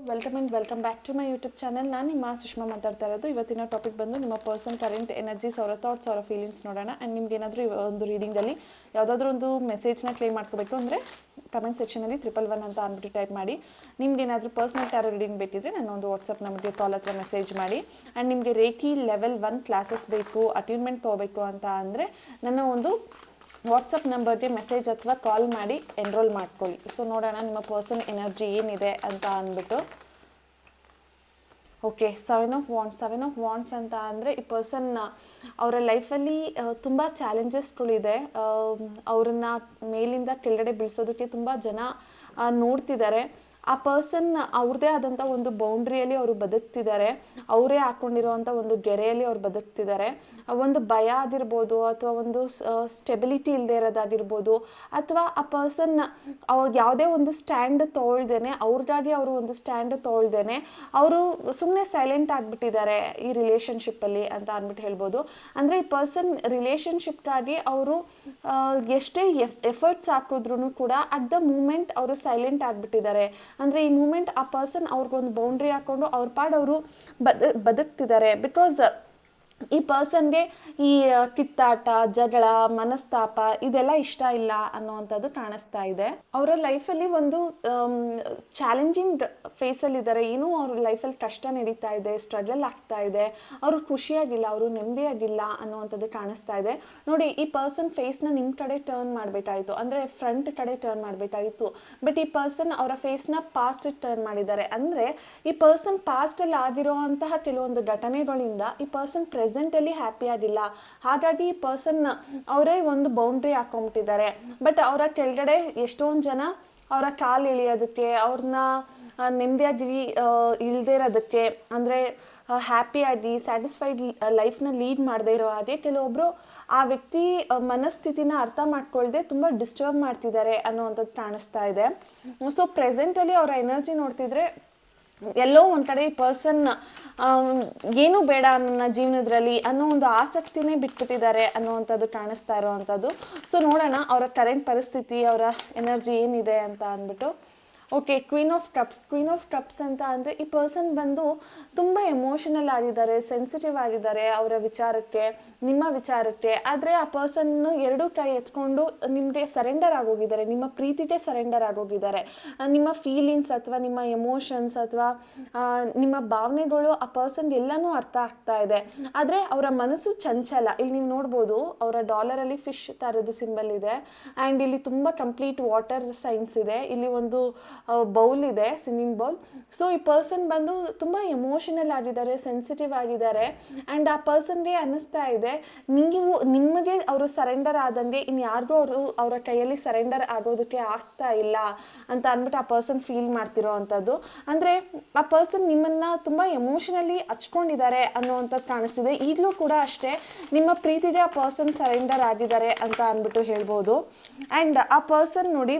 Welcome back to my YouTube channel. ನಾನು ನಿಮ್ಮ ಸುಷ್ಮಾ ಮಾತಾಡ್ತಾ ಇರೋದು. ಇವತ್ತಿನ ಟಾಪಿಕ್ ಬಂದು ನಿಮ್ಮ ಪರ್ಸನ್ ಕರೆಂಟ್ ಎನರ್ಜೀಸ್, ಅವರ ಥಾಟ್ಸ್, ಅವರ ಫೀಲಿಂಗ್ಸ್ ನೋಡೋಣ. ಆ್ಯಂಡ್ ನಿಮ್ಗೆ ಏನಾದರೂ ಒಂದು ರೀಡಿಂಗಲ್ಲಿ ಯಾವುದಾದ್ರೂ ಒಂದು ಮೆಸೇಜ್ನ ಕ್ಲೇಮ್ ಮಾಡ್ಕೋಬೇಕು ಅಂದರೆ ಕಮೆಂಟ್ ಸೆಕ್ಷನಲ್ಲಿ 111 ಅಂತ ಅಂದ್ಬಿಟ್ಟು ಟೈಪ್ ಮಾಡಿ. ನಿಮ್ಗೆ ಏನಾದರೂ ಪರ್ಸ್ನಲ್ ಟ್ಯಾರೋ ರೀಡಿಂಗ್ ಬೇಕಿದ್ರೆ ನಾನು ಒಂದು ವಾಟ್ಸಪ್ ನಮಗೆ ಕಾಲ್ ಹತ್ರ ಮೆಸೇಜ್ ಮಾಡಿ. ಆ್ಯಂಡ್ ನಿಮಗೆ ರೇಖಿ ಲೆವೆಲ್ 1 ಕ್ಲಾಸಸ್ ಬೇಕು, ಅಟ್ಯೂನ್ಮೆಂಟ್ ತೊಗೋಬೇಕು ಅಂತ ಅಂದರೆ ನನ್ನ ಒಂದು ವಾಟ್ಸಪ್ ನಂಬರ್ಗೆ ಮೆಸೇಜ್ ಅಥವಾ ಕಾಲ್ ಮಾಡಿ ಎನ್ರೋಲ್ ಮಾಡ್ಕೊಳ್ಳಿ. ಸೊ ನೋಡೋಣ ನಿಮ್ಮ ಪರ್ಸನ್ ಎನರ್ಜಿ ಏನಿದೆ ಅಂತ ಅಂದ್ಬಿಟ್ಟು. ಓಕೆ, 7 ಆಫ್ ವಾಂಡ್ಸ್ ಅಂತ ಅಂದರೆ ಈ ಪರ್ಸನ್ ಅವರ ಲೈಫಲ್ಲಿ ತುಂಬ ಚಾಲೆಂಜಸ್ಗಳಿದೆ. ಅವರನ್ನ ಮೇಲಿಂದ ಕೆಳಗಡೆ ಬೀಳಿಸೋದಕ್ಕೆ ತುಂಬ ಜನ ನೋಡ್ತಿದ್ದಾರೆ. ಆ ಪರ್ಸನ್ ಅವ್ರದ್ದೇ ಆದಂಥ ಒಂದು ಬೌಂಡ್ರಿಯಲ್ಲಿ ಅವರು ಬದುಕ್ತಿದ್ದಾರೆ, ಅವರೇ ಹಾಕ್ಕೊಂಡಿರೋವಂಥ ಒಂದು ಗೆರೆಯಲ್ಲಿ ಅವ್ರು ಬದುಕ್ತಿದ್ದಾರೆ. ಒಂದು ಭಯ ಆಗಿರ್ಬೋದು, ಅಥವಾ ಒಂದು ಸ್ಟೆಬಿಲಿಟಿ ಇಲ್ಲದೆ ಇರೋದಾಗಿರ್ಬೋದು, ಅಥವಾ ಆ ಪರ್ಸನ್ ಅವ್ರು ಯಾವುದೇ ಒಂದು ಸ್ಟ್ಯಾಂಡ್ ತೊಗೊಳ್ದೇನೆ, ಅವ್ರಿಗಾಗಿ ಅವರು ಒಂದು ಸ್ಟ್ಯಾಂಡ್ ತೊಗೊಳ್ದೇನೆ ಅವರು ಸುಮ್ಮನೆ ಸೈಲೆಂಟ್ ಆಗಿಬಿಟ್ಟಿದ್ದಾರೆ ಈ ರಿಲೇಷನ್ಶಿಪ್ಪಲ್ಲಿ ಅಂತ ಅಂದ್ಬಿಟ್ಟು ಹೇಳ್ಬೋದು. ಅಂದರೆ ಈ ಪರ್ಸನ್ ರಿಲೇಷನ್ಶಿಪ್ಗಾಗಿ ಅವರು ಎಷ್ಟೇ ಎಫರ್ಟ್ಸ್ ಹಾಕಿದ್ರೂ ಕೂಡ ಅಟ್ ದ ಮೂಮೆಂಟ್ ಅವರು ಸೈಲೆಂಟ್ ಆಗಿಬಿಟ್ಟಿದ್ದಾರೆ. ಅಂದರೆ ಈ ಮೂಮೆಂಟ್ ಆ ಪರ್ಸನ್ ಅವ್ರಿಗೊಂದು ಬೌಂಡ್ರಿ ಹಾಕ್ಕೊಂಡು ಅವ್ರ ಪಾಡು ಅವರು ಬದುಕ್ತಿದ್ದಾರೆ. ಬಿಕಾಸ್ ಈ ಪರ್ಸನ್ಗೆ ಈ ಕಿತ್ತಾಟ, ಜಗಳ, ಮನಸ್ತಾಪ ಇದೆಲ್ಲ ಇಷ್ಟ ಇಲ್ಲ ಅನ್ನೋವಂಥದ್ದು ಕಾಣಿಸ್ತಾ ಇದೆ. ಅವರ ಲೈಫಲ್ಲಿ ಒಂದು ಚಾಲೆಂಜಿಂಗ್ ಫೇಸಲ್ಲಿದ್ದಾರೆ. ಏನೋ ಅವ್ರ ಲೈಫಲ್ಲಿ ಕಷ್ಟ ನಡೀತಾ ಇದೆ, ಸ್ಟ್ರಗಲ್ ಆಗ್ತಾ ಇದೆ, ಅವರು ಖುಷಿಯಾಗಿಲ್ಲ, ಅವರು ನೆಮ್ಮದಿಯಾಗಿಲ್ಲ ಅನ್ನೋವಂಥದ್ದು ಕಾಣಿಸ್ತಾ ಇದೆ. ನೋಡಿ, ಈ ಪರ್ಸನ್ ಫೇಸ್ನ ನಿಮ್ಮ ಕಡೆ ಟರ್ನ್ ಮಾಡಬೇಕಾಯಿತು, ಅಂದರೆ ಫ್ರಂಟ್ ಕಡೆ ಟರ್ನ್ ಮಾಡಬೇಕಾಗಿತ್ತು. ಬಟ್ ಈ ಪರ್ಸನ್ ಅವರ ಫೇಸ್ನ ಪಾಸ್ಟ್ ಟರ್ನ್ ಮಾಡಿದ್ದಾರೆ. ಅಂದರೆ ಈ ಪರ್ಸನ್ ಪಾಸ್ಟಲ್ಲಿ ಆಗಿರೋವಂತಹ ಕೆಲವೊಂದು ಘಟನೆಗಳಿಂದ ಈ ಪರ್ಸನ್ ಪ್ರೆಸೆಂಟಲ್ಲಿ ಹ್ಯಾಪಿ ಆಗಿಲ್ಲ. ಹಾಗಾಗಿ ಈ ಪರ್ಸನ್ ಅವರೇ ಒಂದು ಬೌಂಡ್ರಿ ಹಾಕೊಂಡ್ಬಿಟ್ಟಿದ್ದಾರೆ. ಬಟ್ ಅವರ ಕೆಳಗಡೆ ಎಷ್ಟೊಂದು ಜನ ಅವರ ಕಾಲು ಎಳೆಯೋದಕ್ಕೆ, ಅವ್ರನ್ನ ನೆಮ್ಮದಿಯಾಗಿ ಇಲ್ಲದೇ ಇರೋದಕ್ಕೆ, ಅಂದರೆ ಹ್ಯಾಪಿಯಾಗಿ ಸ್ಯಾಟಿಸ್ಫೈಡ್ ಲೈಫ್ನ ಲೀಡ್ ಮಾಡದೇ ಇರೋ ಹಾಗೆ ಕೆಲವೊಬ್ಬರು ಆ ವ್ಯಕ್ತಿ ಮನಸ್ಥಿತಿನ ಅರ್ಥ ಮಾಡ್ಕೊಳ್ದೆ ತುಂಬ ಡಿಸ್ಟರ್ಬ್ ಮಾಡ್ತಿದ್ದಾರೆ ಅನ್ನೋವಂಥದ್ದು ಕಾಣಿಸ್ತಾ ಇದೆ. ಸೊ ಪ್ರೆಸೆಂಟಲ್ಲಿ ಅವರ ಎನರ್ಜಿ ನೋಡ್ತಿದ್ರೆ ಎಲ್ಲೋ ಒಂದು ಕಡೆ ಈ ಪರ್ಸನ್ ಏನೂ ಬೇಡ ನನ್ನ ಜೀವನದಲ್ಲಿ ಅನ್ನೋ ಒಂದು ಆಸಕ್ತಿನೇ ಬಿಟ್ಬಿಟ್ಟಿದ್ದಾರೆ ಅನ್ನೋವಂಥದ್ದು ಕಾಣಿಸ್ತಾ ಇರೋವಂಥದ್ದು. ಸೊ ನೋಡೋಣ ಅವರ ಕರೆಂಟ್ ಪರಿಸ್ಥಿತಿ, ಅವರ ಎನರ್ಜಿ ಏನಿದೆ ಅಂತ ಅಂದ್ಬಿಟ್ಟು. ಓಕೆ, ಕ್ವೀನ್ ಆಫ್ ಕಪ್ಸ್ ಅಂತ ಅಂದರೆ ಈ ಪರ್ಸನ್ ಬಂದು ತುಂಬ ಎಮೋಷನಲ್ ಆಗಿದ್ದಾರೆ, ಸೆನ್ಸಿಟಿವ್ ಆಗಿದ್ದಾರೆ ಅವರ ವಿಚಾರಕ್ಕೆ, ನಿಮ್ಮ ವಿಚಾರಕ್ಕೆ. ಆದರೆ ಆ ಪರ್ಸನ್ನು ಎರಡೂ ಕೈ ಎತ್ಕೊಂಡು ನಿಮಗೆ ಸರೆಂಡರ್ ಆಗೋಗಿದ್ದಾರೆ, ನಿಮ್ಮ ಪ್ರೀತಿಗೆ ಸರೆಂಡರ್ ಆಗೋಗಿದ್ದಾರೆ. ನಿಮ್ಮ ಫೀಲಿಂಗ್ಸ್ ಅಥವಾ ನಿಮ್ಮ ಎಮೋಷನ್ಸ್ ಅಥವಾ ನಿಮ್ಮ ಭಾವನೆಗಳು ಆ ಪರ್ಸನ್ಗೆ ಎಲ್ಲನೂ ಅರ್ಥ ಆಗ್ತಾ ಇದೆ. ಆದರೆ ಅವರ ಮನಸ್ಸು ಚಂಚಲ. ಇಲ್ಲಿ ನೀವು ನೋಡ್ಬೋದು ಅವರ ಡಾಲರಲ್ಲಿ ಫಿಶ್ ಥರದ ಸಿಂಬಲ್ ಇದೆ. ಆ್ಯಂಡ್ ಇಲ್ಲಿ ತುಂಬ ಕಂಪ್ಲೀಟ್ ವಾಟರ್ ಸೈನ್ಸ್ ಇದೆ. ಇಲ್ಲಿ ಒಂದು ಬೌಲ್ ಇದೆ, ಸಿಂಗಿಂಗ್ ಬೌಲ್. ಸೊ ಈ ಪರ್ಸನ್ ಬಂದು ತುಂಬ ಎಮೋಷನಲ್ ಆಗಿದ್ದಾರೆ, ಸೆನ್ಸಿಟಿವ್ ಆಗಿದ್ದಾರೆ. ಆ್ಯಂಡ್ ಆ ಪರ್ಸನ್ಗೆ ಅನ್ನಿಸ್ತಾ ಇದೆ ನಿಮಗೆ ಅವರು ಸರೆಂಡರ್ ಆದಂಗೆ ಇನ್ಯಾರಿಗೂ ಅವರ ಕೈಯಲ್ಲಿ ಸರೆಂಡರ್ ಆಗೋದಕ್ಕೆ ಆಗ್ತಾ ಇಲ್ಲ ಅಂತ ಅಂದ್ಬಿಟ್ಟು ಆ ಪರ್ಸನ್ ಫೀಲ್ ಮಾಡ್ತಿರೋ ಅಂಥದ್ದು. ಅಂದರೆ ಆ ಪರ್ಸನ್ ನಿಮ್ಮನ್ನು ತುಂಬ ಎಮೋಷನಲಿ ಹಚ್ಕೊಂಡಿದ್ದಾರೆ ಅನ್ನೋವಂಥದ್ದು ಕಾಣಿಸ್ತಿದೆ. ಈಗಲೂ ಕೂಡ ಅಷ್ಟೇ, ನಿಮ್ಮ ಪ್ರೀತಿಗೆ ಆ ಪರ್ಸನ್ ಸರೆಂಡರ್ ಆಗಿದ್ದಾರೆ ಅಂತ ಅಂದ್ಬಿಟ್ಟು ಹೇಳ್ಬೋದು. ಆ್ಯಂಡ್ ಆ ಪರ್ಸನ್ ನೋಡಿ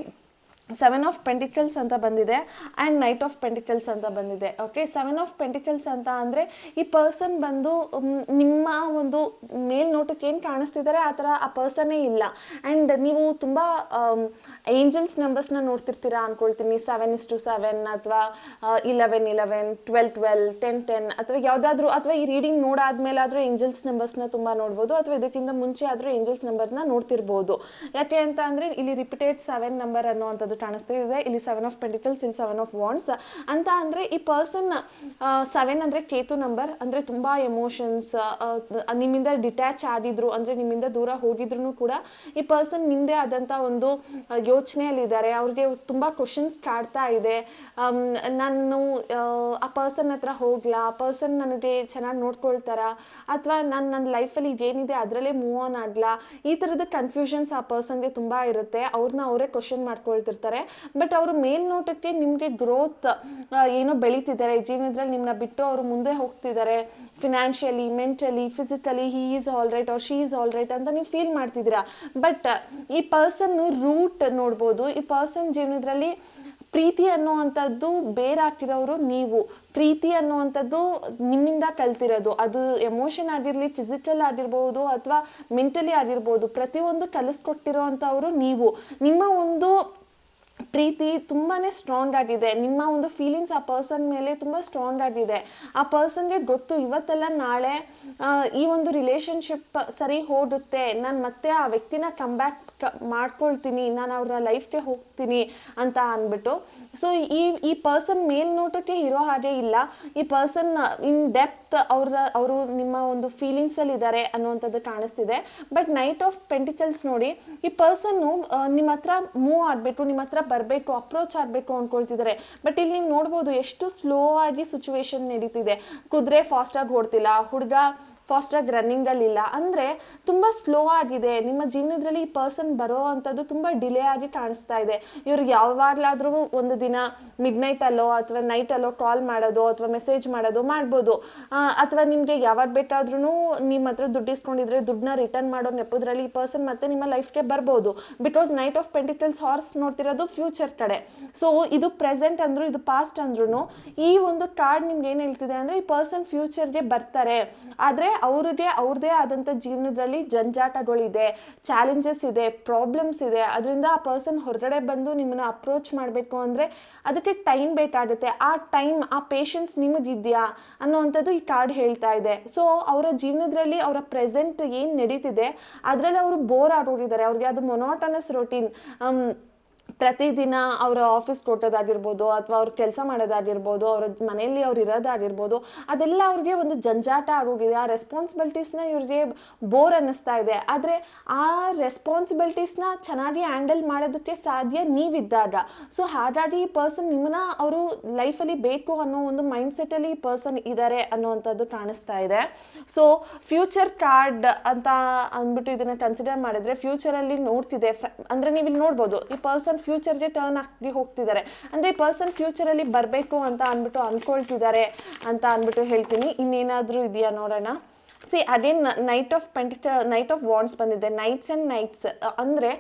7 ಆಫ್ ಪೆಂಟಿಕಲ್ಸ್ ಅಂತ ಬಂದಿದೆ ಆ್ಯಂಡ್ ನೈಟ್ ಆಫ್ ಪೆಂಟಿಕಲ್ಸ್ ಅಂತ ಬಂದಿದೆ. ಓಕೆ, 7 ಆಫ್ ಪೆಂಟಿಕಲ್ಸ್ ಅಂತ ಅಂದರೆ ಈ ಪರ್ಸನ್ ಬಂದು ನಿಮ್ಮ ಒಂದು ಮೇಲ್ನೋಟಕ್ಕೆ ಏನು ಕಾಣಿಸ್ತಿದ್ದಾರೆ ಆ ಥರ ಆ ಪರ್ಸನ್ನೇ ಇಲ್ಲ. ಆ್ಯಂಡ್ ನೀವು ತುಂಬ ಏಂಜಲ್ಸ್ ನಂಬರ್ಸ್ನ ನೋಡ್ತಿರ್ತೀರಾ ಅಂದ್ಕೊಳ್ತೀನಿ. 7:7 ಅಥವಾ 11:11, 12:12, 10:10 ಅಥವಾ ಯಾವುದಾದ್ರೂ, ಅಥವಾ ಈ ರೀಡಿಂಗ್ ನೋಡಾದ್ಮೇಲಾದರೂ ಏಂಜಲ್ಸ್ ನಂಬರ್ಸ್ನ ತುಂಬ ನೋಡ್ಬೋದು, ಅಥವಾ ಇದಕ್ಕಿಂತ ಮುಂಚೆ ಆದರೂ ಏಂಜಲ್ಸ್ ನಂಬರ್ನ ನೋಡ್ತಿರ್ಬೋದು. ಯಾಕೆ ಅಂತ ಅಂದರೆ ಇಲ್ಲಿ ರಿಪೀಟೆಡ್ 7 ನಂಬರ್ ಅನ್ನೋವಂಥದ್ದು ಕಾಣಿಸ್ತಿದೆ. ಇಲ್ಲಿ 7 ಆಫ್ ಪೆಂಟಿಕಲ್ಸ್, ಇಲ್ಲಿ 7 ಆಫ್ ವಾಂಡ್ಸ್ ಅಂತ ಅಂದರೆ ಈ ಪರ್ಸನ್ 7 ಅಂದರೆ ಕೇತು ನಂಬರ್. ಅಂದರೆ ತುಂಬ ಎಮೋಷನ್ಸ್, ನಿಮ್ಮಿಂದ ಡಿಟ್ಯಾಚ್ ಆಗಿದ್ರು, ಅಂದರೆ ನಿಮ್ಮಿಂದ ದೂರ ಹೋಗಿದ್ರು ಕೂಡ ಈ ಪರ್ಸನ್ ನಿಮ್ಮದೇ ಆದಂಥ ಒಂದು ಯೋಚನೆಯಲ್ಲಿದ್ದಾರೆ. ಅವ್ರಿಗೆ ತುಂಬ ಕ್ವಶನ್ಸ್ ಕಾಡ್ತಾ ಇದೆ. ನಾನು ಆ ಪರ್ಸನ್ ಹತ್ರ ಹೋಗ್ಲಾ, ಆ ಪರ್ಸನ್ ನನಗೆ ಚೆನ್ನಾಗಿ ನೋಡ್ಕೊಳ್ತಾರಾ, ಅಥವಾ ನಾನು ನನ್ನ ಲೈಫಲ್ಲಿ ಏನಿದೆ ಅದರಲ್ಲೇ ಮೂವ್ ಆನ್ ಆಗಲಾ, ಈ ಥರದ ಕನ್ಫ್ಯೂಷನ್ಸ್ ಆ ಪರ್ಸನ್ಗೆ ತುಂಬ ಇರುತ್ತೆ. ಅವ್ರನ್ನ ಅವರೇ ಕ್ವಶನ್ ಮಾಡ್ಕೊಳ್ತಿರ್ತಾರೆ. ಬಟ್ ಅವರು ಮೇಲ್ನೋಟಕ್ಕೆ ನಿಮಗೆ ಗ್ರೋತ್ ಏನೋ ಬೆಳೀತಿದ್ದಾರೆ ಜೀವನದಲ್ಲಿ, ನಿಮ್ಮನ್ನ ಬಿಟ್ಟು ಅವರು ಮುಂದೆ ಹೋಗ್ತಿದ್ದಾರೆ. Financially, mentally, physically he is all right or she is all right ಅಂತ ನೀವು ಫೀಲ್ ಮಾಡ್ತಿದ್ದೀರಾ. ಬಟ್ ಈ ಪರ್ಸನ್ನು ರೂಟ್ ನೋಡ್ಬೋದು. ಈ ಪರ್ಸನ್ ಜೀವನದಲ್ಲಿ ಪ್ರೀತಿ ಅನ್ನುವಂಥದ್ದು ಬೇರೆ ಹಾಕಿರೋರು ನೀವು. ಪ್ರೀತಿ ಅನ್ನುವಂಥದ್ದು ನಿಮ್ಮಿಂದ ಕಲ್ತಿರೋದು, ಅದು ಎಮೋಷನ್ ಆಗಿರಲಿ, ಫಿಸಿಕಲ್ ಆಗಿರ್ಬೋದು ಅಥವಾ ಮೆಂಟಲಿ ಆಗಿರ್ಬೋದು, ಪ್ರತಿಯೊಂದು ಕಲಿಸ್ಕೊಟ್ಟಿರೋ ಅಂಥವರು ನೀವು. ನಿಮ್ಮ ಒಂದು ಪ್ರೀತಿ ತುಂಬಾ ಸ್ಟ್ರಾಂಗ್ ಆಗಿದೆ, ನಿಮ್ಮ ಒಂದು ಫೀಲಿಂಗ್ಸ್ ಆ ಪರ್ಸನ್ ಮೇಲೆ ತುಂಬ ಸ್ಟ್ರಾಂಗ್ ಆಗಿದೆ. ಆ ಪರ್ಸನ್ಗೆ ಗೊತ್ತು ಇವತ್ತೆಲ್ಲ ನಾಳೆ ಈ ಒಂದು ರಿಲೇಷನ್ಶಿಪ್ ಸರಿ ಹೋಗುತ್ತೆ, ನಾನು ಮತ್ತೆ ಆ ವ್ಯಕ್ತಿನ ಕಮ್ ಬ್ಯಾಕ್ ಮಾಡ್ಕೊಳ್ತೀನಿ, ನಾನು ಅವ್ರ ಲೈಫ್ಗೆ ಹೋಗ್ತೀನಿ ಅಂತ ಅಂದ್ಬಿಟ್ಟು. ಸೊ ಈ ಪರ್ಸನ್ ಮೇಲ್ನೋಟಕ್ಕೆ ಇರೋ ಹಾಗೆ ಇಲ್ಲ, ಈ ಪರ್ಸನ್ ಇನ್ ಡೆಪ್ತ್ ಅವರು ನಿಮ್ಮ ಒಂದು ಫೀಲಿಂಗ್ಸಲ್ಲಿ ಇದ್ದಾರೆ ಅನ್ನುವಂಥದ್ದು ಕಾಣಿಸ್ತಿದೆ. ಬಟ್ ನೈಟ್ ಆಫ್ ಪೆಂಟಿಕಲ್ಸ್ ನೋಡಿ, ಈ ಪರ್ಸನ್ನು ನಿಮ್ಮ ಹತ್ರ ಮೂವ್ ಆಗಬೇಕು, ನಿಮ್ಮ ಹತ್ರ ಬರಬೇಕು, ಅಪ್ರೋಚ್ ಆಗಬೇಕು ಅಂದ್ಕೊಳ್ತಿದ್ದಾರೆ. ಬಟ್ ಇಲ್ಲಿ ನೀವು ನೋಡ್ಬೋದು ಎಷ್ಟು ಸ್ಲೋ ಆಗಿ ಸಿಚುವೇಶನ್ ನಡೀತಿದೆ. ಕುದುರೆ ಫಾಸ್ಟಾಗಿ ಓಡ್ತಿಲ್ಲ, ಹುಡುಗ ಫಾಸ್ಟಾಗಿ ರನ್ನಿಂಗಲ್ಲಿಲ್ಲ, ಅಂದರೆ ತುಂಬ ಸ್ಲೋ ಆಗಿದೆ. ನಿಮ್ಮ ಜೀವನದಲ್ಲಿ ಈ ಪರ್ಸನ್ ಬರೋ ಅಂಥದ್ದು ತುಂಬ ಡಿಲೇ ಆಗಿ ಕಾಣಿಸ್ತಾ ಇದೆ. ಇವ್ರಿಗೆ ಯಾವಾಗಲಾದ್ರೂ ಒಂದು ದಿನ ಮಿಡ್ನೈಟಲ್ಲೋ ಅಥವಾ ನೈಟಲ್ಲೋ ಕಾಲ್ ಮಾಡೋದು ಅಥವಾ ಮೆಸೇಜ್ ಮಾಡೋದು ಮಾಡ್ಬೋದು. ಅಥವಾ ನಿಮಗೆ ಯಾವಾಗ ಬೇಕಾದ್ರೂ ನಿಮ್ಮ ಹತ್ರ ದುಡ್ಡು ಇಸ್ಕೊಂಡಿದ್ರೆ ದುಡ್ಡನ್ನ ರಿಟರ್ನ್ ಮಾಡೋ ನೆಪದ್ರಲ್ಲಿ ಈ ಪರ್ಸನ್ ಮತ್ತೆ ನಿಮ್ಮ ಲೈಫ್ಗೆ ಬರ್ಬೋದು. Because knight of pentacles horse ನೋಡ್ತಿರೋದು ಫ್ಯೂಚರ್ ಕಡೆ. ಸೊ ಇದು ಪ್ರೆಸೆಂಟ್ ಅಂದ್ರು ಇದು ಪಾಸ್ಟ್ ಅಂದ್ರೂ ಈ ಒಂದು ಕಾರ್ಡ್ ನಿಮ್ಗೆ ಏನು ಹೇಳ್ತಿದೆ ಅಂದರೆ ಈ ಪರ್ಸನ್ ಫ್ಯೂಚರ್ಗೆ ಬರ್ತಾರೆ. ಆದರೆ ಅವ್ರಿಗೆ ಅವ್ರದ್ದೇ ಆದಂಥ ಜೀವನದಲ್ಲಿ ಜಂಜಾಟಗಳಿದೆ, ಚಾಲೆಂಜಸ್ ಇದೆ, ಪ್ರಾಬ್ಲಮ್ಸ್ ಇದೆ. ಅದರಿಂದ ಆ ಪರ್ಸನ್ ಹೊರಗಡೆ ಬಂದು ನಿಮ್ಮನ್ನ ಅಪ್ರೋಚ್ ಮಾಡಬೇಕು ಅಂದರೆ ಅದಕ್ಕೆ ಟೈಮ್ ಬೇಕಾಗುತ್ತೆ. ಆ ಟೈಮ್, ಆ ಪೇಷನ್ಸ್ ನಿಮಗಿದೆಯಾ ಅನ್ನೋವಂಥದ್ದು ಈ ಕಾರ್ಡ್ ಹೇಳ್ತಾ ಇದೆ. ಸೊ ಅವರ ಜೀವನದಲ್ಲಿ ಅವರ ಪ್ರೆಸೆಂಟ್ ಏನು ನಡೀತಿದೆ ಅದರಲ್ಲಿ ಅವರು ಬೋರ್ ಆಗೋಗಿದ್ದಾರೆ. ಅವ್ರಿಗೆ ಅದು ಮೊನೋಟನಸ್ ರೊಟೀನ್, ಪ್ರತಿದಿನ ಅವರ ಆಫೀಸ್ ಕೊಟ್ಟೋದಾಗಿರ್ಬೋದು ಅಥವಾ ಅವ್ರು ಕೆಲಸ ಮಾಡೋದಾಗಿರ್ಬೋದು, ಅವ್ರ ಮನೆಯಲ್ಲಿ ಅವ್ರು ಇರೋದಾಗಿರ್ಬೋದು, ಅದೆಲ್ಲ ಅವ್ರಿಗೆ ಒಂದು ಜಂಜಾಟ ಆಗೋಗಿದೆ. ಆ ರೆಸ್ಪಾನ್ಸಿಬಿಲಿಟೀಸ್ನ ಇವ್ರಿಗೆ ಬೋರ್ ಅನ್ನಿಸ್ತಾ ಇದೆ. ಆದರೆ ಆ ರೆಸ್ಪಾನ್ಸಿಬಿಲಿಟೀಸ್ನ ಚೆನ್ನಾಗಿ ಹ್ಯಾಂಡಲ್ ಮಾಡೋದಕ್ಕೆ ಸಾಧ್ಯ ನೀವಿದ್ದಾಗ. ಸೊ ಹಾಗಾಗಿ ಈ ಪರ್ಸನ್ ನಿಮ್ಮನ್ನ ಅವರು ಲೈಫಲ್ಲಿ ಬೇಕು ಅನ್ನೋ ಒಂದು ಮೈಂಡ್ ಸೆಟ್ಟಲ್ಲಿ ಈ ಪರ್ಸನ್ ಇದ್ದಾರೆ ಅನ್ನೋವಂಥದ್ದು ಕಾಣಿಸ್ತಾ ಇದೆ. ಸೊ ಫ್ಯೂಚರ್ ಕಾರ್ಡ್ ಅಂತ ಅಂದ್ಬಿಟ್ಟು ಇದನ್ನು ಕನ್ಸಿಡರ್ ಮಾಡಿದ್ರೆ ಫ್ಯೂಚರಲ್ಲಿ ನೋಡ್ತಿದೆ. ಅಂದರೆ ನೀವು ಇಲ್ಲಿ ನೋಡ್ಬೋದು ಈ ಪರ್ಸನ್ ಫ್ಯೂಚರ್ಗೆ ಟರ್ನ್ ಆಗಿ ಹೋಗ್ತಿದ್ದಾರೆ, ಅಂದರೆ ಈ ಪರ್ಸನ್ ಫ್ಯೂಚರಲ್ಲಿ ಬರಬೇಕು ಅಂತ ಅಂದ್ಬಿಟ್ಟು ಅಂದ್ಕೊಳ್ತಿದ್ದಾರೆ ಅಂತ ಅಂದ್ಬಿಟ್ಟು ಹೇಳ್ತೀನಿ. ಇನ್ನೇನಾದರೂ ಇದೆಯಾ ನೋಡೋಣ. See again knight of wands ಬಂದಿದೆ. ನೈಟ್ಸ್ ಆ್ಯಂಡ್ ನೈಟ್ಸ್ ಅಂದರೆ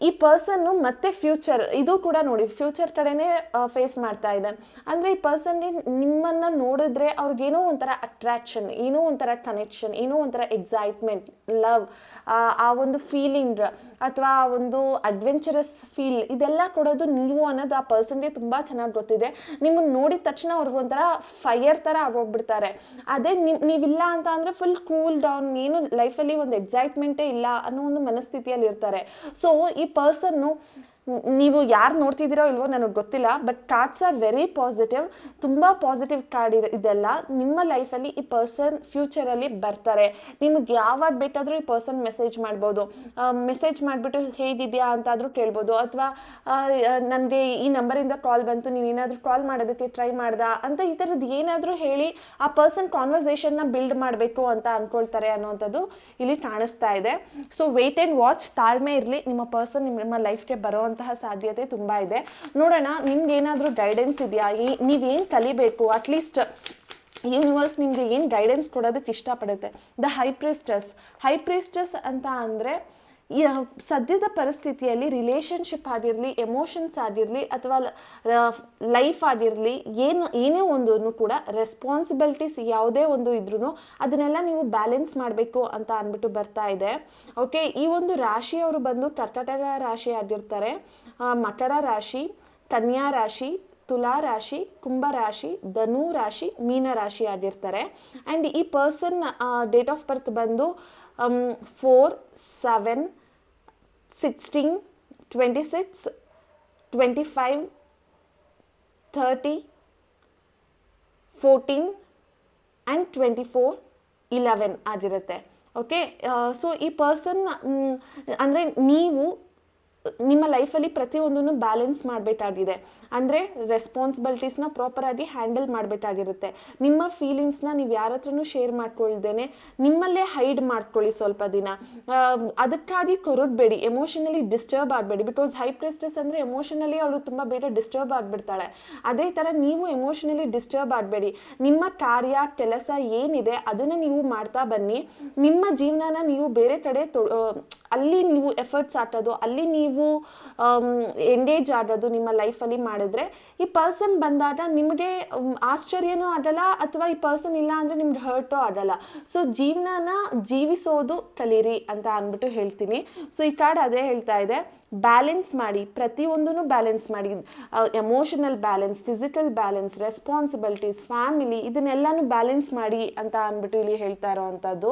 ಈ ಪರ್ಸನ್ನು ಮತ್ತೆ ಫ್ಯೂಚರ್, ಇದು ಕೂಡ ನೋಡಿ ಫ್ಯೂಚರ್ ಕಡೆನೇ ಫೇಸ್ ಮಾಡ್ತಾ ಇದೆ. ಅಂದರೆ ಈ ಪರ್ಸನ್ಗೆ ನಿಮ್ಮನ್ನು ನೋಡಿದ್ರೆ ಅವ್ರಿಗೇನೋ ಒಂಥರ ಅಟ್ರಾಕ್ಷನ್, ಏನೋ ಒಂಥರ ಕನೆಕ್ಷನ್, ಏನೋ ಒಂಥರ ಎಕ್ಸೈಟ್ಮೆಂಟ್, ಲವ್, ಆ ಒಂದು ಫೀಲಿಂಗ್ ಅಥವಾ ಆ ಒಂದು ಅಡ್ವೆಂಚರಸ್ ಫೀಲ್, ಇದೆಲ್ಲ ಕೊಡೋದು ನೀವು ಅನ್ನೋದು ಆ ಪರ್ಸನ್ಗೆ ತುಂಬ ಚೆನ್ನಾಗಿ ಗೊತ್ತಿದೆ. ನಿಮ್ಮನ್ನು ನೋಡಿದ ತಕ್ಷಣ ಅವ್ರಿಗೆ ಒಂಥರ ಫೈರ್ ಥರ ಆಗೋಗ್ಬಿಡ್ತಾರೆ. ಅದೇ ನೀವಿಲ್ಲ ಅಂತ ಅಂದರೆ ಫುಲ್ ಕೂಲ್ ಡೌನ್, ಏನು ಲೈಫಲ್ಲಿ ಒಂದು ಎಕ್ಸೈಟ್ಮೆಂಟೇ ಇಲ್ಲ ಅನ್ನೋ ಒಂದು ಮನಸ್ಥಿತಿಯಲ್ಲಿ ಇರ್ತಾರೆ. ಸೊ ಈ ಪರ್ಸನ್ನು ನೀವು ಯಾರು ನೋಡ್ತಿದ್ದೀರೋ ಇಲ್ವೋ ನನಗೆ ಗೊತ್ತಿಲ್ಲ, but cards are very positive, ತುಂಬ ಪಾಸಿಟಿವ್ ಕಾರ್ಡ್ ಇದೆಲ್ಲ. ನಿಮ್ಮ ಲೈಫಲ್ಲಿ ಈ ಪರ್ಸನ್ ಫ್ಯೂಚರಲ್ಲಿ ಬರ್ತಾರೆ. ನಿಮಗೆ ಯಾವಾಗ ಬೇಕಾದರೂ ಈ ಪರ್ಸನ್ ಮೆಸೇಜ್ ಮಾಡ್ಬೋದು. ಮೆಸೇಜ್ ಮಾಡಿಬಿಟ್ಟು ಹೇಗಿದೆಯಾ ಅಂತಾದರೂ ಕೇಳ್ಬೋದು, ಅಥವಾ ನನಗೆ ಈ ನಂಬರಿಂದ ಕಾಲ್ ಬಂತು, ನೀವೇನಾದರೂ ಕಾಲ್ ಮಾಡೋದಕ್ಕೆ ಟ್ರೈ ಮಾಡ್ದಾ ಅಂತ ಈ ಥರದ್ದು ಏನಾದರೂ ಹೇಳಿ ಆ ಪರ್ಸನ್ ಕಾನ್ವರ್ಸೇಷನ್ನ ಬಿಲ್ಡ್ ಮಾಡಬೇಕು ಅಂತ ಅಂದ್ಕೊಳ್ತಾರೆ ಅನ್ನೋವಂಥದ್ದು ಇಲ್ಲಿ ಕಾಣಿಸ್ತಾ ಇದೆ. ಸೊ ವೇಟ್ ಆ್ಯಂಡ್ ವಾಚ್, ತಾಳ್ಮೆ ಇರಲಿ, ನಿಮ್ಮ ಪರ್ಸನ್ ನಿಮ್ಮ ಲೈಫ್ಗೆ ಬರೋ ಸಾಧ್ಯತೆ ತುಂಬ ಇದೆ. ನೋಡೋಣ ನಿಮ್ಗೆ ಏನಾದರೂ ಗೈಡೆನ್ಸ್ ಇದೆಯಾ, ನೀವೇನು ಕಲಿಬೇಕು, ಅಟ್ಲೀಸ್ಟ್ ಯೂನಿವರ್ಸ್ ನಿಮಗೆ ಏನು ಗೈಡೆನ್ಸ್ ಕೊಡೋದಕ್ಕೆ ಇಷ್ಟಪಡುತ್ತೆ. ದ ಹೈ ಪ್ರೀಸ್ಟಸ್ ಅಂತ ಅಂದರೆ ಸದ್ಯದ ಪರಿಸ್ಥಿತಿಯಲ್ಲಿ ರಿಲೇಷನ್ಶಿಪ್ ಆಗಿರಲಿ, ಎಮೋಷನ್ಸ್ ಆಗಿರಲಿ ಅಥವಾ ಲೈಫ್ ಆಗಿರಲಿ, ಏನೇ ಒಂದು ಕೂಡ ರೆಸ್ಪಾನ್ಸಿಬಿಲಿಟೀಸ್ ಯಾವುದೇ ಒಂದು ಇದ್ರೂ ಅದನ್ನೆಲ್ಲ ನೀವು ಬ್ಯಾಲೆನ್ಸ್ ಮಾಡಬೇಕು ಅಂತ ಅಂದ್ಬಿಟ್ಟು ಬರ್ತಾ ಇದೆ. ಓಕೆ, ಈ ಒಂದು ರಾಶಿಯವರು ಬಂದು ಕರ್ಕಾಟಕ ರಾಶಿ ಆಗಿರ್ತಾರೆ, ಮಕರ ರಾಶಿ, ಕನ್ಯಾ ರಾಶಿ, ತುಲಾ ರಾಶಿ, ಕುಂಭ ರಾಶಿ, ಧನು ರಾಶಿ, ಮೀನ ರಾಶಿ ಆಗಿರ್ತಾರೆ. ಆ್ಯಂಡ್ ಈ ಪರ್ಸನ್ ಡೇಟ್ ಆಫ್ ಬರ್ತ್ ಬಂದು 4, 7, 16, 26, 25, 30, 14 ಆ್ಯಂಡ್ 24, 11 ಆಗಿರುತ್ತೆ. ಓಕೆ, ಸೊ ಈ ಪರ್ಸನ್ ಅಂದರೆ ನೀವು ನಿಮ್ಮ ಲೈಫಲ್ಲಿ ಪ್ರತಿಯೊಂದನ್ನು ಬ್ಯಾಲೆನ್ಸ್ ಮಾಡಬೇಕಾಗಿದೆ. ಅಂದರೆ ರೆಸ್ಪಾನ್ಸಿಬಿಲಿಟೀಸ್ನ ಪ್ರಾಪರಾಗಿ ಹ್ಯಾಂಡಲ್ ಮಾಡಬೇಕಾಗಿರುತ್ತೆ. ನಿಮ್ಮ ಫೀಲಿಂಗ್ಸ್ನ ನೀವು ಯಾರ ಹತ್ರನೂ ಶೇರ್ ಮಾಡ್ಕೊಳ್ದೇನೆ ನಿಮ್ಮಲ್ಲೇ ಹೈಡ್ ಮಾಡ್ಕೊಳ್ಳಿ ಸ್ವಲ್ಪ ದಿನ. ಅದಕ್ಕಾಗಿ ಕೊರಗಬೇಡಿ, ಎಮೋಷನಲಿ ಡಿಸ್ಟರ್ಬ್ ಆಗಬೇಡಿ. ಬಿಕಾಸ್ ಹೈ ಪ್ರೀಸ್ಟೆಸ್ ಅಂದರೆ ಎಮೋಷನಲಿ ಅವಳು ತುಂಬ ಬೇಗ ಡಿಸ್ಟರ್ಬ್ ಆಗಿಬಿಡ್ತಾಳೆ. ಅದೇ ಥರ ನೀವು ಎಮೋಷನಲಿ ಡಿಸ್ಟರ್ಬ್ ಆಗಬೇಡಿ. ನಿಮ್ಮ ಕಾರ್ಯ ಕೆಲಸ ಏನಿದೆ ಅದನ್ನು ನೀವು ಮಾಡ್ತಾ ಬನ್ನಿ. ನಿಮ್ಮ ಜೀವನನ ನೀವು ಬೇರೆ ಕಡೆ ಅಲ್ಲಿ ನೀವು ಎಫರ್ಟ್ಸ್ ಹಾಕೋದು, ಅಲ್ಲಿ ನೀವು ಎಂಗೇಜ್ ಆಗೋದು ನಿಮ್ಮ ಲೈಫಲ್ಲಿ ಮಾಡಿದ್ರೆ ಈ ಪರ್ಸನ್ ಬಂದಾಗ ನಿಮಗೆ ಆಶ್ಚರ್ಯನೂ ಆಗಲ್ಲ, ಅಥವಾ ಈ ಪರ್ಸನ್ ಇಲ್ಲ ಅಂದರೆ ನಿಮ್ಗೆ ಹರ್ಟೋ ಆಗಲ್ಲ. ಸೊ ಜೀವನನ ಜೀವಿಸೋದು ಕಲೀರಿ ಅಂತ ಅಂದ್ಬಿಟ್ಟು ಹೇಳ್ತೀನಿ. ಸೊ ಈ ಕಾರ್ಡ್ ಅದೇ ಹೇಳ್ತಾ ಇದೆ. ಬ್ಯಾಲೆನ್ಸ್ ಮಾಡಿ, ಪ್ರತಿಯೊಂದೂ ಬ್ಯಾಲೆನ್ಸ್ ಮಾಡಿ. Emotional balance, physical balance, responsibilities, family, ಇದನ್ನೆಲ್ಲನೂ ಬ್ಯಾಲೆನ್ಸ್ ಮಾಡಿ ಅಂತ ಅಂದ್ಬಿಟ್ಟು ಇಲ್ಲಿ ಹೇಳ್ತಾ ಇರೋವಂಥದ್ದು.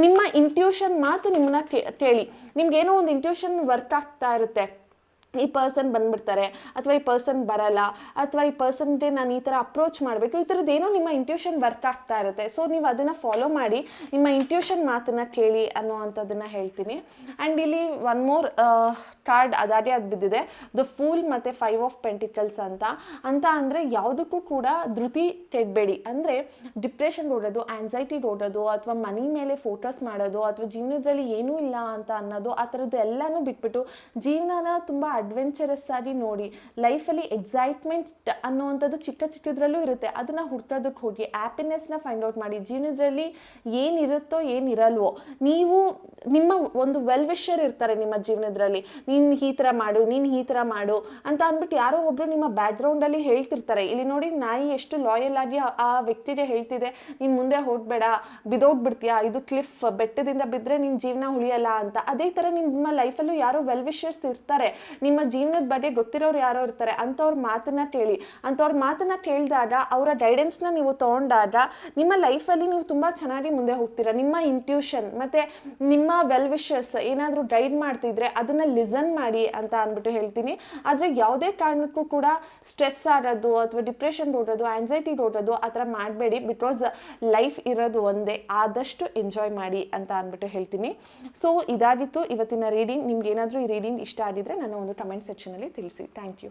ನಿಮ್ಮ ಇಂಟ್ಯೂಷನ್ ಮಾತು ನಿಮ್ಮನ್ನ ಕೇಳಿ. ನಿಮ್ಗೇನೋ ಒಂದು ಇಂಟ್ಯೂಷನ್ ವರ್ಕ್ ಆಗ್ತಾ ಇರುತ್ತೆ, ಈ ಪರ್ಸನ್ ಬಂದ್ಬಿಡ್ತಾರೆ ಅಥವಾ ಈ ಪರ್ಸನ್ ಬರಲ್ಲ ಅಥವಾ ಈ ಪರ್ಸನ್ಗೆ ನಾನು ಈ ಥರ ಅಪ್ರೋಚ್ ಮಾಡಬೇಕು, ಈ ಥರದ್ದೇನೋ ನಿಮ್ಮ ಇಂಟ್ಯೂಷನ್ ವರ್ಕ್ ಆಗ್ತಾ ಇರುತ್ತೆ. ಸೊ ನೀವು ಅದನ್ನು ಫಾಲೋ ಮಾಡಿ, ನಿಮ್ಮ ಇಂಟ್ಯೂಷನ್ ಮಾತನ್ನು ಕೇಳಿ ಅನ್ನೋವಂಥದ್ದನ್ನು ಹೇಳ್ತೀನಿ. ಆ್ಯಂಡ್ ಇಲ್ಲಿ ಒನ್ ಮೋರ್ ಕಾರ್ಡ್ ಅದಾಗೆ ಅದು ಬಿದ್ದಿದೆ, ದ ಫೂಲ್ ಮತ್ತು 5 ಆಫ್ ಪೆಂಟಿಕಲ್ಸ್ ಅಂತ ಅಂದರೆ ಯಾವುದಕ್ಕೂ ಕೂಡ ಧೃತಿ ಕೆಡಬೇಡಿ. ಅಂದರೆ ಡಿಪ್ರೆಷನ್ ಓಡೋದು, ಆ್ಯನ್ಸೈಟಿ ಓಡೋದು, ಅಥವಾ ಮನಿ ಮೇಲೆ ಫೋಕಸ್ ಮಾಡೋದು, ಅಥವಾ ಜೀವನದಲ್ಲಿ ಏನೂ ಇಲ್ಲ ಅಂತ ಅನ್ನೋದು, ಆ ಥರದ್ದು ಎಲ್ಲನೂ ಬಿಟ್ಬಿಟ್ಟು ಜೀವನನ ತುಂಬ ಅಡ್ವೆಂಚರಸ್ ಆಗಿ ನೋಡಿ. ಲೈಫಲ್ಲಿ ಎಕ್ಸೈಟ್ಮೆಂಟ್ ಅನ್ನುವಂಥದ್ದು ಚಿಕ್ಕ ಚಿಕ್ಕದ್ರಲ್ಲೂ ಇರುತ್ತೆ, ಅದನ್ನು ಹುಡ್ಕೋದಕ್ಕೆ ಹೋಗಿ ಹ್ಯಾಪಿನೆಸ್ನ ಫೈಂಡ್ ಔಟ್ ಮಾಡಿ. ಜೀವನದಲ್ಲಿ ಏನಿರುತ್ತೋ ಏನಿರಲ್ವೋ, ನೀವು ನಿಮ್ಮ ಒಂದು ವೆಲ್ ವಿಷರ್ ಇರ್ತಾರೆ ನಿಮ್ಮ ಜೀವನದಲ್ಲಿ, ನೀನು ಈ ಥರ ಮಾಡು, ನೀನು ಈ ಥರ ಮಾಡು ಅಂತ ಅಂದ್ಬಿಟ್ಟು ಯಾರೋ ಒಬ್ಬರು ನಿಮ್ಮ ಬ್ಯಾಕ್ಗ್ರೌಂಡಲ್ಲಿ ಹೇಳ್ತಿರ್ತಾರೆ. ಇಲ್ಲಿ ನೋಡಿ, ನಾಯಿ ಎಷ್ಟು ಲಾಯಲ್ ಆಗಿ ಆ ವ್ಯಕ್ತಿಗೆ ಹೇಳ್ತಿದೆ, ನೀನು ಮುಂದೆ ಹೋಗ್ಬೇಡ, ಬಿದ್ದೋಗ್ಬಿಡ್ತೀಯಾ, ಇದು ಕ್ಲಿಫ್, ಬೆಟ್ಟದಿಂದ ಬಿದ್ದರೆ ನಿನ್ನ ಜೀವನ ಉಳಿಯಲ್ಲ ಅಂತ. ಅದೇ ಥರ ನಿಮ್ಮ ಲೈಫಲ್ಲೂ ಯಾರೋ ವೆಲ್ ವಿಷರ್ಸ್ ಇರ್ತಾರೆ, ನಿಮ್ಮ ಜೀವನದ ಬಗ್ಗೆ ಗೊತ್ತಿರೋರು ಯಾರೋ ಇರ್ತಾರೆ. ಅಂಥವ್ರ ಮಾತನ್ನ ಕೇಳಿ. ಅಂಥವ್ರ ಮಾತನ್ನ ಕೇಳಿದಾಗ, ಅವರ ಗೈಡೆನ್ಸ್ನ ನೀವು ತೊಗೊಂಡಾಗ ನಿಮ್ಮ ಲೈಫಲ್ಲಿ ನೀವು ತುಂಬ ಚೆನ್ನಾಗಿ ಮುಂದೆ ಹೋಗ್ತೀರಾ. ನಿಮ್ಮ ಇಂಟ್ಯೂಷನ್ ಮತ್ತು ನಿಮ್ಮ ವೆಲ್ ವಿಷರ್ಸ್ ಏನಾದರೂ ಗೈಡ್ ಮಾಡ್ತಿದ್ರೆ ಅದನ್ನು ಲಿಸನ್ ಮಾಡಿ ಅಂತ ಅಂದ್ಬಿಟ್ಟು ಹೇಳ್ತೀನಿ. ಆದರೆ ಯಾವುದೇ ಕಾರಣಕ್ಕೂ ಕೂಡ ಸ್ಟ್ರೆಸ್ ಆಗೋದು ಅಥವಾ ಡಿಪ್ರೆಷನ್ ಓಡೋದು, ಆ್ಯನ್ಸೈಟಿ ಓಡೋದು ಆ ಥರ ಮಾಡಬೇಡಿ. ಬಿಕಾಸ್ ಲೈಫ್ ಇರೋದು ಒಂದೇ, ಆದಷ್ಟು ಎಂಜಾಯ್ ಮಾಡಿ ಅಂತ ಅಂದ್ಬಿಟ್ಟು ಹೇಳ್ತೀನಿ. ಸೊ ಇದಾಗಿತ್ತು ಇವತ್ತಿನ ರೀಡಿಂಗ್. ನಿಮ್ಗೆ ಏನಾದರೂ ಈ ರೀಡಿಂಗ್ ಇಷ್ಟ ಆಗಿದ್ರೆ ನನ್ನ ಒಂದು ಕಮೆಂಟ್ ಸೆಕ್ಷನಲ್ಲಿ ತಿಳಿಸಿ. Thank you.